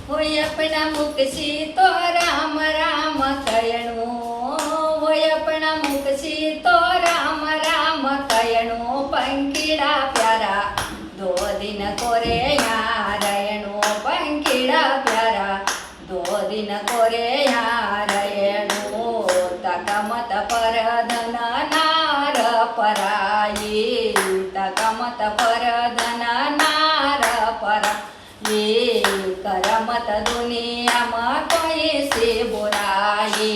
હોય अपना मुकसी तो राम राम कयणो હોય अपना मुकसी तो राम राम कयणो पंखीड़ा प्यारा दो दिन कोरे यारयणो पंखीड़ा प्यारा दो दिन कोरे यारयणो तकमत पर धन नार पराई तकमत पर धन नार पराई करमत दुनियाમાં કોઈ સી બુરાઈ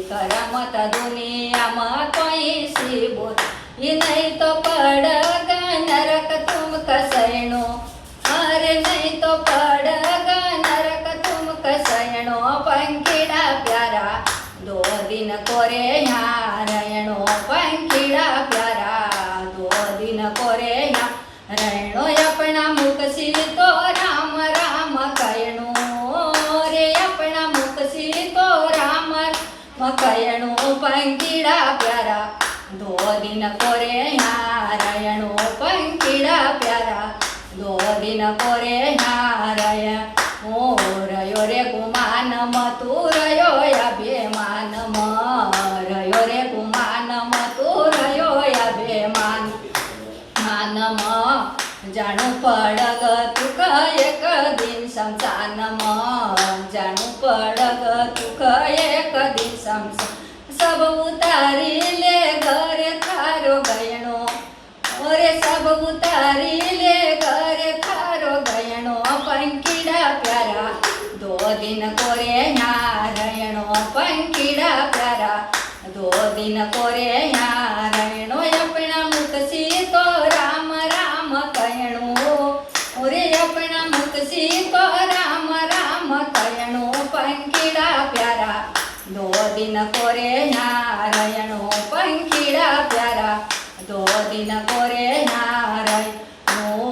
કરમત દુનિયામાં કોઈ સી બુરાઈ નહીં તો પડગ નરક તુમ કસયણો અરે નહીં તો પડગ નરક તુમ કસયણો પંખીડા પ્યારા દો દિન કોરે યારયણો પંખીડા પ્યારા દો દિન કોરે યારયણો अपना मुकसी तो राम राम कयणो रे अपना मुकसी तो राम कयणो पंखीड़ा प्यारा दो दिन कोरे यारयणो पंखीड़ा प्यारा दो दिन कोरे यारयणो रयो रे गुमान तू रयो अभिमान रयो रे गुमान तू रयो अभिमान मानम जाणू पडग तुक एक दिन शमशानमा जाणू पडग तुक एक दिन शमशान सब उतारी ले घर थारो गयणो अरे सब उतारी ले घर थारो गयणो पंखीड़ा प्यारा दो दिन कोरे यारयणो पंखीड़ा प्यारा दो दिन कोरे यारयणो अपना मुकसी तो राम राम कयणो रे अपना मुकसी तो राम राम कयणो पंखीड़ा प्यारा दो दिन कोरे यारयणो पंखीड़ा प्यारा दो दिन कोरे यारयणो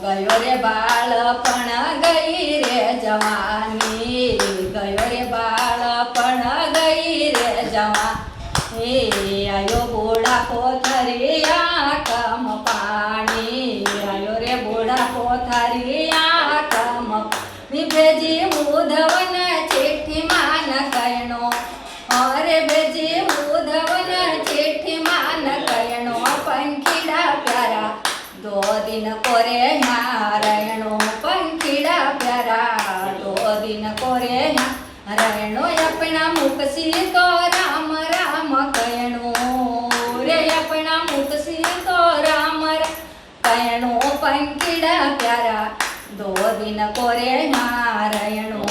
गयो रे बाळपण गई रे जवानी गयो रे बाळपण गई रे जवानी आयो बोड़ा कोथरी आकम पाणी आयो रे बोड़ा कोथरी आकम भेजी उधवन चिट्ठी मान कयणो अरे भेजी उधवन चिट्ठी मान कयणो पंखीड़ा प्यारा दो दिन कोरे यारयणो पंखीड़ा प्यारा दो दिन कोरे यारयणो अपना मुकसी तो राम राम कयणो रे अपना मुकसी तो राम कयणो पंखीड़ा प्यारा दो दिन कोरे यारयणो